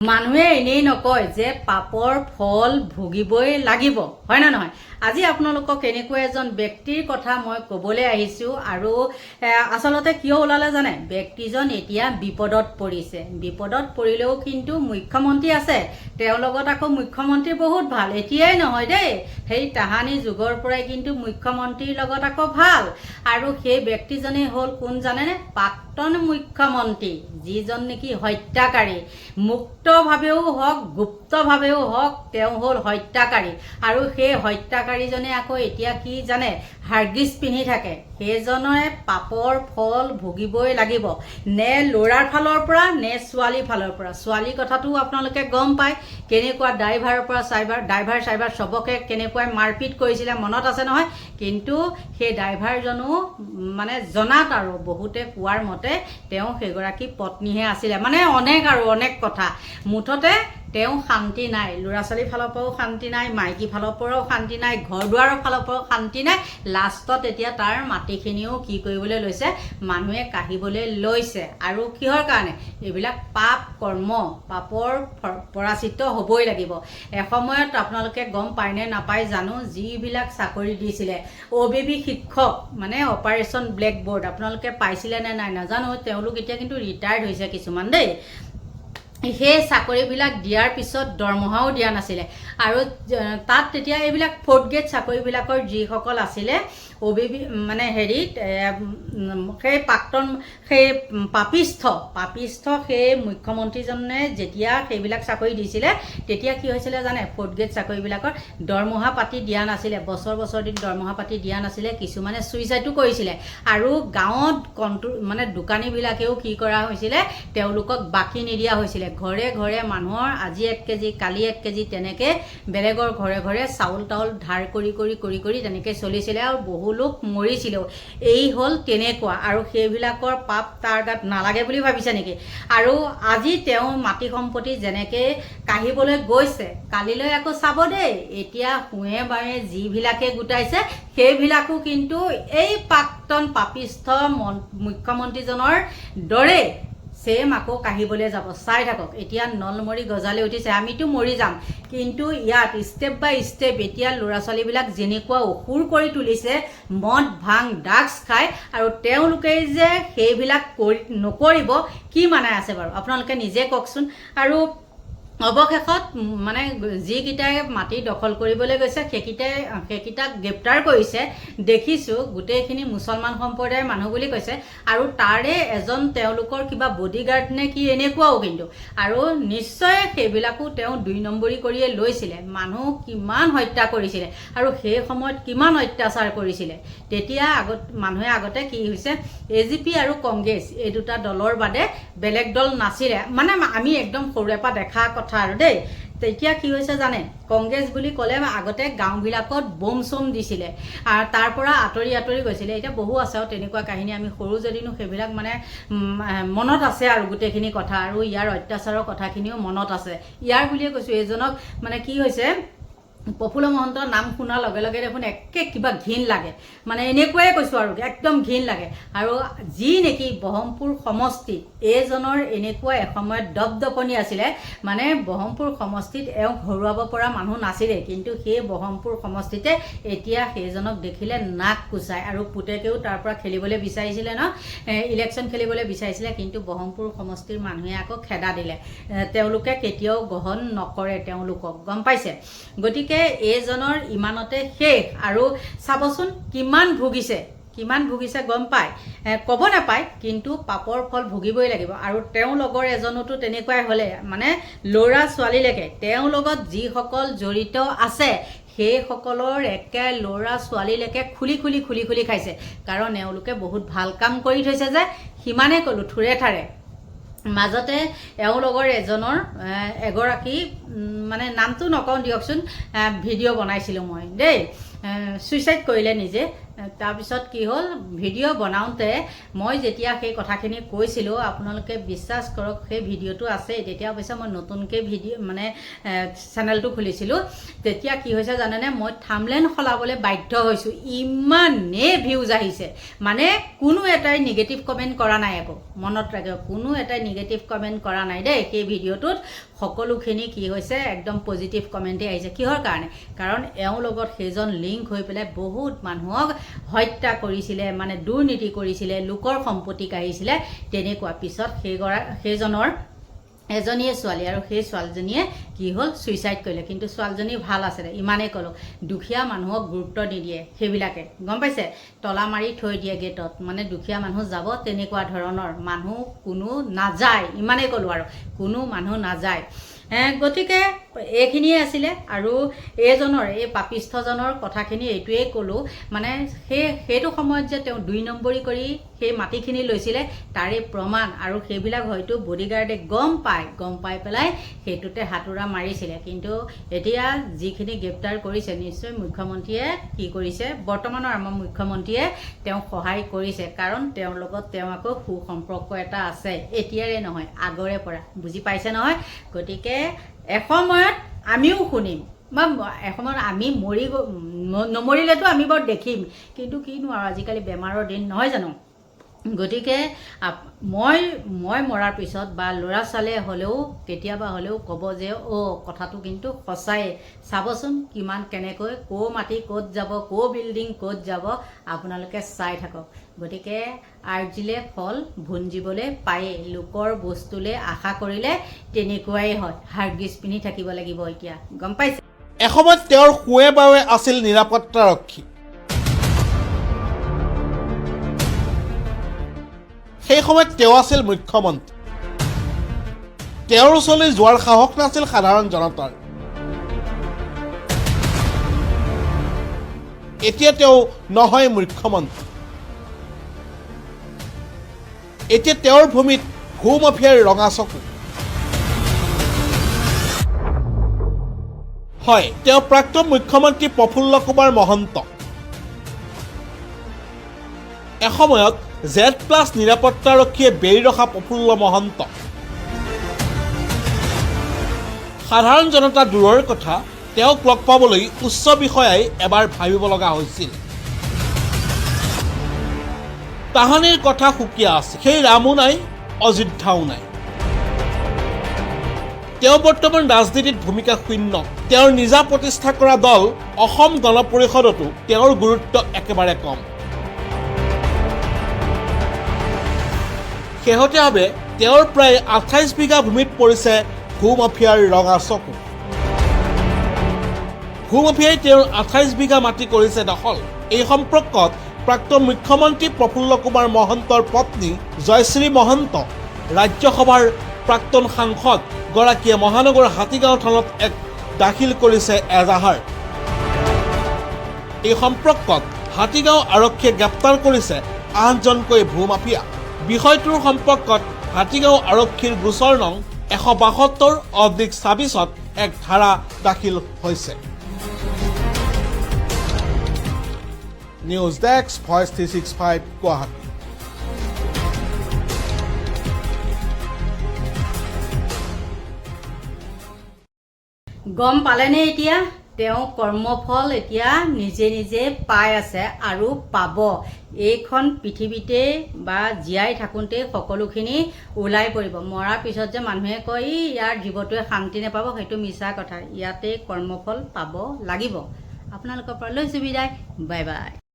মানুহে এনেই নকয় যে পাপৰ ফল ভুগিবই লাগিব, হয় না নহয়? আজি আপোনালোকক এনেকুৱা এজন ব্যক্তিৰ কথা মই ক'বলৈ আহিছোঁ আৰু আচলতে কিয় ওলালে জানে? ব্যক্তিজন এতিয়া বিপদত পৰিছে। বিপদত পৰিলেও কিন্তু মুখ্যমন্ত্ৰী আছে, তেওঁৰ লগত আকৌ মুখ্যমন্ত্ৰী বহুত ভাল। এতিয়াই নহয় দেই, সেই তাহানি যুগৰ পৰাই কিন্তু মুখ্যমন্ত্ৰীৰ লগত আকৌ ভাল। আৰু সেই ব্যক্তিজনেই হ'ল কোন জানেনে? প্ৰাক্তন মুখ্যমন্ত্ৰী, যিজন নেকি হত্যাকাৰী। মুক্তভাৱেও হওক গুপ্তভাৱেও হওক তেওঁ হ'ল হত্যাকাৰী। আৰু সেই হত্যাকাৰীজনে আকৌ এতিয়া কি জানে? হাৰ্গিছ পিন্ধি থাকে। সেইজনে পাপৰ ফল ভুগিবই লাগিব, নে ল'ৰাৰ ফালৰ পৰা নে ছোৱালীৰ ফালৰ পৰা। ছোৱালীৰ কথাটো আপোনালোকে গম পায়, কেনেকুৱা ড্ৰাইভাৰৰ পৰা ড্ৰাইভাৰ চবকে কেনেকুৱাই মাৰপিট কৰিছিলে, মনত আছে নহয়? কিন্তু সেই ড্ৰাইভাৰজনো মানে জনাত আৰু বহুতে কোৱাৰ মতে তেওঁ সেইগৰাকী পত্নীহে আছিলে। মানে অনেক কথা। মুঠতে তেওঁ শান্তি নাই, ল'ৰা ছোৱালীৰ ফালৰ পৰাও শান্তি নাই, মাইকী ফালৰ পৰাও শান্তি নাই, ঘৰ দুৱাৰৰ ফালৰ পৰাও শান্তি নাই। লাষ্টত এতিয়া তাৰ মাটিখিনিও কি কৰিবলৈ লৈছে? মানুহে কাঢ়িবলৈ লৈছে। আৰু কিহৰ কাৰণে? এইবিলাক পাপ কৰ্ম, পাপৰ পৰাচিত হ'বই লাগিব। এসময়ত আপোনালোকে গম পায়নে নাপায় জানো, যিবিলাক চাকৰি দিছিলে OBB শিক্ষক, মানে অপাৰেশ্যন ব্লেকবৰ্ড, আপোনালোকে পাইছিলে নে নাই নাজানো। তেওঁলোক এতিয়া কিন্তু ৰিটায়াৰ্ড হৈছে কিছুমান দেই। সেই চাকৰিবিলাক দিয়াৰ পিছত দৰমহাও দিয়া নাছিলে। আৰু তাত তেতিয়া এইবিলাক 4th গ্ৰেড চাকৰিবিলাকৰ যিসকল আছিলে OBB মানে হেৰিত সেই প্ৰাক্তন সেই পাপিষ্ঠ সেই মুখ্যমন্ত্ৰীজনে যেতিয়া সেইবিলাক চাকৰি দিছিলে তেতিয়া কি হৈছিলে জানে? 4th গ্ৰেড চাকৰিবিলাকৰ দৰমহা পাতি দিয়া নাছিলে, বছৰ দিন দৰমহা পাতি দিয়া নাছিলে। কিছুমানে চুইচাইডো কৰিছিলে। আৰু গাঁৱত মানে দোকানীবিলাকেও কি কৰা হৈছিলে? তেওঁলোকক বাকী নিদিয়া হৈছিলে। ঘৰে ঘৰে মানুহৰ আজি 1 কেজি কালি 1 কেজি তেনেকৈ বেলেগৰ ঘৰে চাউল তাউল ধাৰ কৰি তেনেকৈ চলিছিলে। আৰু বহু লোক মৰিছিলেও। এই হ'ল তেনেকুৱা। আৰু সেইবিলাকৰ পাপ তাৰ গাত নালাগে বুলি ভাবিছে নেকি? আৰু আজি তেওঁ মাটি সম্পত্তি যেনেকৈ কাঢ়িবলৈ গৈছে, কালিলৈ আকৌ চাব দেই, এতিয়া শুৱে বাৱে যিবিলাকে গোটাইছে সেইবিলাকো কিন্তু এই প্ৰাক্তন পাপিষ্ঠ মুখ্যমন্ত্ৰীজনৰ দৰে ছেম আকৌ কাঢ়িবলৈ যাব। চাই থাকক, এতিয়া নলমৰি গজালি উঠিছে। আমিতো মৰি যাম, কিন্তু ইয়াত ষ্টেপ বাই ষ্টেপ এতিয়া ল'ৰা ছোৱালীবিলাক যেনেকুৱা অসুৰ কৰি তুলিছে, মদ ভাং ড্ৰাগছ খায়, আৰু তেওঁলোকে যে সেইবিলাক নকৰিব কি মানে আছে বাৰু? আপোনালোকে নিজে কওকচোন। আৰু অৱশেষত মানে যিকেইটাই মাটি দখল কৰিবলৈ গৈছে সেইকেইটাক গ্ৰেপ্তাৰ কৰিছে। দেখিছোঁ গোটেইখিনি মুছলমান সম্প্ৰদায়ৰ মানুহ বুলি কৈছে। আৰু তাৰে এজন তেওঁলোকৰ কিবা বডিগাৰ্ড নে কি এনেকুৱাও কিন্তু। আৰু নিশ্চয় সেইবিলাকো তেওঁ 2 নম্বৰী কৰিয়ে লৈছিলে। মানুহ কিমান হত্যা কৰিছিলে আৰু সেই সময়ত কিমান অত্যাচাৰ কৰিছিলে। তেতিয়া মানুহে আগতে কি হৈছে, AGP আৰু কংগ্ৰেছ এই দুটা দলৰ বাদে বেলেগ দল নাছিলে। মানে আমি একদম সৰুৰে পৰা দেখা কথা আৰু দেই। তেতিয়া কি হৈছে জানে? কংগ্ৰেছ বুলি ক'লে আগতে গাঁওবিলাকত বোম চোম দিছিলে আৰু তাৰ পৰা আঁতৰি গৈছিলে। এতিয়া বহু আছে আৰু তেনেকুৱা কাহিনী। আমি সৰু যদিনো সেইবিলাক মানে মনত আছে আৰু গোটেইখিনি কথা। আৰু ইয়াৰ অত্যাচাৰৰ কথাখিনিও মনত আছে। ইয়াৰ বুলিয়ে কৈছোঁ, এইজনক মানে কি হৈছে, প্ৰফুল্ল মহন্তৰ নাম শুনাৰ লগে লগে দেখোন একে কিবা ঘিণ লাগে। মানে এনেকুৱাই কৈছোঁ আৰু একদম ঘিণ লাগে। আৰু যি নেকি ব্ৰহ্মপুৰ সমষ্টিত এইজনৰ এনেকুৱা এসময়ত দপদপনি আছিলে, মানে ব্ৰহ্মপুৰ সমষ্টিত এওঁক হৰুৱাব পৰা মানুহ নাছিলে। কিন্তু সেই ব্ৰহ্মপুৰ সমষ্টিতে এতিয়া সেইজনক দেখিলে নাক কোচায়। আৰু পুতেকেও তাৰ পৰা খেলিবলৈ বিচাৰিছিলে ন, ইলেকশ্যন খেলিবলৈ বিচাৰিছিলে। কিন্তু ব্ৰহ্মপুৰ সমষ্টিৰ মানুহে আকৌ খেদা দিলে। তেওঁলোকে কেতিয়াও গ্ৰহণ নকৰে তেওঁলোকক, গম পাইছে? গতিকে এইজনৰ ইমানতে শেষ। আৰু চাবচোন কিমান ভুগিছে গম পায়, ক'ব নাপায়, কিন্তু পাপৰ ফল ভুগিবই লাগিব। আৰু তেওঁৰ লগৰ এজনোতো তেনেকুৱাই হ'লে, মানে ল'ৰা ছোৱালীলৈকে তেওঁৰ লগত যিসকল জড়িত আছে সেইসকলৰ একে ল'ৰা ছোৱালীলৈকে খুলি খাইছে। কাৰণ এওঁলোকে বহুত ভাল কাম কৰি থৈছে যে, সিমানেই ক'লোঁ থোৰে থাৰে। মাজতে এওঁ লগৰ এগৰাকী মানে নামটো নকওঁ দিয়কচোন, ভিডিঅ' বনাইছিলোঁ মই দেই, চুইচাইড কৰিলে নিজে। তাৰপিছত কি হ'ল ভিডিঅ' বনাওঁতে মই যেতিয়া সেই কথাখিনি কৈছিলোঁ আপোনালোকে বিশ্বাস কৰক সেই ভিডিঅ'টো আছে তেতিয়া অৱশ্যে মই নতুনকৈ ভিডিঅ' মানে চেনেলটো খুলিছিলোঁ তেতিয়া কি হৈছে জানেনে মই থাম্বনেইল সলাবলৈ বাধ্য হৈছোঁ ইমানেই ভিউজ আহিছে মানে কোনো এটাই নিগেটিভ কমেণ্ট কৰা নাই আকৌ মনত ৰাখিব কোনো এটাই নিগেটিভ কমেণ্ট কৰা নাই দেই সেই ভিডিঅ'টোত সকলোখিনি কি হৈছে একদম পজিটিভ কমেণ্টেই আহিছে কিহৰ কাৰণে কাৰণ এওঁৰ লগত সেইজন লিংক হৈ পেলাই বহুত মানুহক হত্যা কৰিছিলে মানে দুৰ্নীতি কৰিছিলে লোকৰ সম্পত্তি কাঢ়িছিলে তেনেকুৱা পিছত সেইজনৰ এজনীয়ে ছোৱালী আৰু সেই ছোৱালীজনীয়ে কি হ'ল ছুইচাইড কৰিলে কিন্তু ছোৱালীজনী ভাল আছিলে ইমানেই ক'লোঁ দুখীয়া মানুহক গুৰুত্ব নিদিয়ে সেইবিলাকে গম পাইছে তলা মাৰি থৈ দিয়ে গেটত মানে দুখীয়া মানুহ যাব তেনেকুৱা ধৰণৰ মানুহ কোনো নাযায় ইমানেই ক'লোঁ আৰু কোনো মানুহ নাযায় গতিকে এইখিনিয়ে আছিলে আৰু এইজনৰ এই পাপিষ্ঠজনৰ কথাখিনি এইটোৱেই ক'লোঁ মানে সেইটো সময়ত যে তেওঁ 2 নম্বৰী কৰি সেই মাটিখিনি লৈছিলে তাৰে প্ৰমাণ আৰু সেইবিলাক হয়তো বডিগাৰ্ডে গম পাই পেলাই সেইটোতে হাতোৰা মাৰিছিলে কিন্তু এতিয়া যিখিনি গ্ৰেপ্তাৰ কৰিছে নিশ্চয় মুখ্যমন্ত্ৰীয়ে কি কৰিছে বৰ্তমানৰ আমাৰ মুখ্যমন্ত্ৰীয়ে তেওঁক সহায় কৰিছে কাৰণ তেওঁৰ লগত তেওঁ আকৌ সুসম্পৰ্ক এটা আছে এতিয়াৰে নহয় আগৰে পৰা বুজি পাইছে নহয় গতিকে এসময়ত আমিও শুনিম বা এসময়ত আমি নমৰিলেতো আমি বৰ দেখিম কিন্তু কিনো আৰু আজিকালি বেমাৰৰ দিন নহয় জানো গতিকে মই মৰাৰ পিছত বা ল'ৰা ছোৱালীয়ে হ'লেও কেতিয়াবা হ'লেও ক'ব যে কথাটো কিন্তু সঁচাই চাবচোন কিমান কেনেকৈ ক'ৰ মাটি ক'ত যাব ক'ৰ বিল্ডিং ক'ত যাব আপোনালোকে চাই থাকক গতিকে আৰ্জিলে ফল ভুঞ্জিবলৈ পায়েই লোকৰ বস্তুলৈ আশা কৰিলে তেনেকুৱাই হয় হাৰ্গিজ পিন্ধি থাকিব লাগিব এতিয়া গম পাইছে এসময়ত তেওঁৰ শুৱে বাৱে আছিল নিৰাপত্তাৰক্ষী সেই সময়ত তেওঁ আছিল মুখ্যমন্ত্ৰী তেওঁৰ ওচৰলৈ যোৱাৰ সাহস নাছিল সাধাৰণ জনতাৰ এতিয়া তেওঁ নহয় মুখ্যমন্ত্ৰী এতিয়া তেওঁৰ ভূমিত ভূমাফিয়াৰ ৰঙা চকু হয় তেওঁ প্ৰাক্তন মুখ্যমন্ত্ৰী প্ৰফুল্ল কুমাৰ মহন্ত এসময়ত Z+ নিৰাপত্তাৰক্ষীয়ে বেৰি ৰখা প্ৰফুল্ল মহন্ত সাধাৰণ জনতা দূৰৰ কথা তেওঁক লগ পাবলৈ উচ্চ বিষয়াই এবাৰ ভাবিব লগা হৈছিল তাহানিৰ কথা সুকীয়া আছে সেই ৰামো নাই অযোধ্যাও নাই তেওঁ বৰ্তমান ৰাজনীতিত ভূমিকা শূন্য তেওঁৰ নিজা প্ৰতিষ্ঠা কৰা দল অসম গণ পৰিষদতো তেওঁৰ গুৰুত্ব একেবাৰে কম শেহতীয়াভাৱে তেওঁৰ প্ৰায় 28 বিঘা ভূমিত পৰিছে ভূমাফিয়াৰ ৰঙা চকু ভূমাফিয়াই তেওঁৰ 28 বিঘা মাটি কৰিছে দখল এই সম্পৰ্কত প্ৰাক্তন মুখ্যমন্ত্ৰী প্ৰফুল্ল কুমাৰ মহন্তৰ পত্নী জয়শ্ৰী মহন্ত ৰাজ্যসভাৰ প্ৰাক্তন সাংসদ গৰাকীয়ে মহানগৰ হাতীগাঁও থানাত এক দাখিল কৰিছে এজাহাৰ এই সম্পৰ্কত হাতীগাঁও আৰক্ষীয়ে গ্ৰেপ্তাৰ কৰিছে 8জনকৈ ভূমাফিয়া বিষয়টোৰ সম্পৰ্কত হাতীগাঁও আৰক্ষীৰ গোচৰ নং 172/24ত এক ধাৰা দাখিল হৈছে নিউজ ডেস্ক ভইচ 365 গুৱাহাটী গম পালেনে এতিয়া তেওঁ কৰ্মফল এতিয়া নিজে নিজে পাই আছে আৰু পাব এইখন পৃথিৱীতে বা জীয়াই থাকোঁতে সকলোখিনি ওলাই পৰিব মৰাৰ পিছত যে মানুহে কয় ইয়াৰ জীৱটোৱে শান্তি নাপাব সেইটো মিছা কথা ইয়াতে কৰ্মফল পাব লাগিব আপোনালোকৰ পৰা লৈছোঁ বিদায় বাই বাই